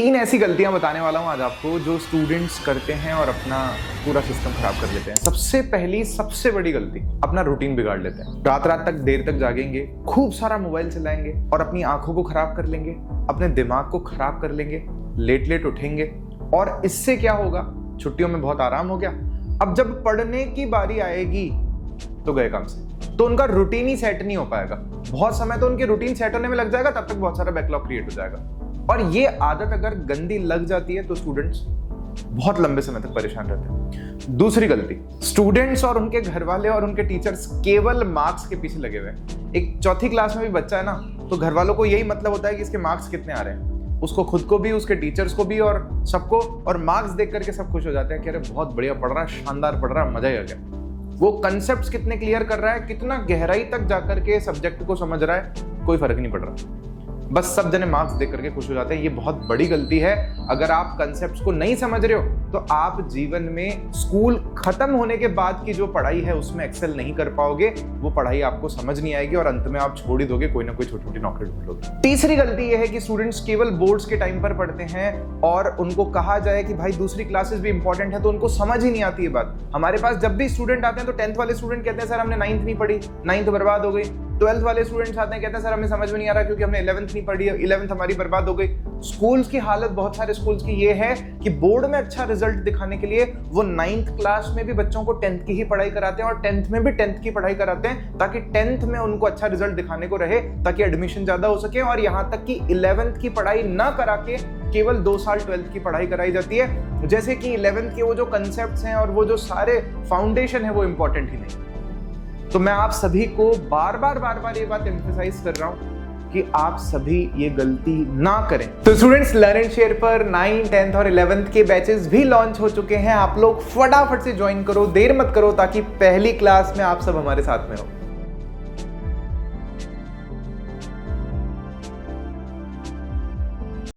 3 ऐसी गलतियां बताने वाला हूं आज आपको जो स्टूडेंट्स करते हैं और अपना पूरा सिस्टम खराब कर लेते हैं। सबसे पहली सबसे बड़ी गलती, अपना रूटीन बिगाड़ लेते हैं। रात रात तक देर तक जागेंगे, खूब सारा मोबाइल चलाएंगे और अपनी आंखों को खराब कर लेंगे, अपने दिमाग को खराब कर लेंगे, लेट लेट उठेंगे और इससे क्या होगा, छुट्टियों में बहुत आराम हो गया, अब जब पढ़ने की बारी आएगी तो गए काम से। तो उनका रूटीन ही सेट नहीं हो पाएगा। बहुत समय तो उनकी रूटीन सेट होने में लग जाएगा, तब तक बहुत सारा बैकलॉग क्रिएट हो जाएगा। और ये आदत अगर गंदी लग जाती है तो स्टूडेंट्स बहुत लंबे समय तक परेशान रहते हैं। दूसरी गलती, स्टूडेंट्स और उनके घर वाले और उनके टीचर्स केवल मार्क्स के पीछे लगे हुए हैं। एक चौथी क्लास में भी बच्चा है ना, तो घर वालों को यही मतलब होता है कि इसके मार्क्स कितने आ रहे हैं। उसको खुद को भी, उसके टीचर्स को भी और सबको, और मार्क्स देख करके सब खुश हो जाते हैं कि अरे बहुत बढ़िया पढ़ रहा है, शानदार पढ़ रहा है, मजा ही आ गया। वो कंसेप्ट्स कितने क्लियर कर रहा है, कितना गहराई तक जाकर के सब्जेक्ट को समझ रहा है, कोई फर्क नहीं पड़ रहा। बस सब जने मार्क्स देख करके खुश हो जाते हैं। ये बहुत बड़ी गलती है। अगर आप कंसेप्ट्स को नहीं समझ रहे हो तो आप जीवन में स्कूल खत्म होने के बाद की जो पढ़ाई है उसमें एक्सेल नहीं कर पाओगे। वो पढ़ाई आपको समझ नहीं आएगी और अंत में आप छोड़ ही दोगे, कोई ना कोई छोटी छोटी नौकरी ढूंढ लोगे। तीसरी गलती ये है कि स्टूडेंट्स केवल बोर्ड्स के टाइम पर पढ़ते हैं और उनको कहा जाए कि भाई दूसरी क्लासेस भी इंपॉर्टेंट है तो उनको समझ ही नहीं आती है बात। हमारे पास जब भी स्टूडेंट आते हैं तो 10th वाले स्टूडेंट कहते हैं सर हमने 9th नहीं पढ़ी, 9th बर्बाद हो गई। 12th वाले स्टूडेंट्स आते हैं, कहते हैं सर हमें समझ में नहीं आ रहा क्योंकि हमने 11th नहीं पढ़ी, 11th हमारी बर्बाद हो गई। स्कूल्स की हालत, बहुत सारे स्कूल्स की ये है कि बोर्ड में अच्छा रिजल्ट दिखाने के लिए वो 9th क्लास में भी बच्चों को 10th की ही पढ़ाई कराते हैं और 10th में भी 10th की पढ़ाई कराते हैं ताकि 10th में उनको अच्छा रिजल्ट दिखाने को रहे, ताकि एडमिशन ज्यादा हो सके। और यहाँ तक कि 11th की पढ़ाई ना करा के केवल 2 साल 12th की पढ़ाई कराई जाती है, जैसे कि 11th के वो जो कंसेप्ट्स हैं और वो जो सारे फाउंडेशन है वो इंपॉर्टेंट ही नहीं। तो मैं आप सभी को बार बार ये बात एम्फसाइज कर रहा हूं कि आप सभी ये गलती ना करें। तो स्टूडेंट्स, लर्न एंड शेयर पर 9th, 10th और 11th के बैचेस भी लॉन्च हो चुके हैं। आप लोग फटाफट से ज्वाइन करो, देर मत करो, ताकि पहली क्लास में आप सब हमारे साथ में हो।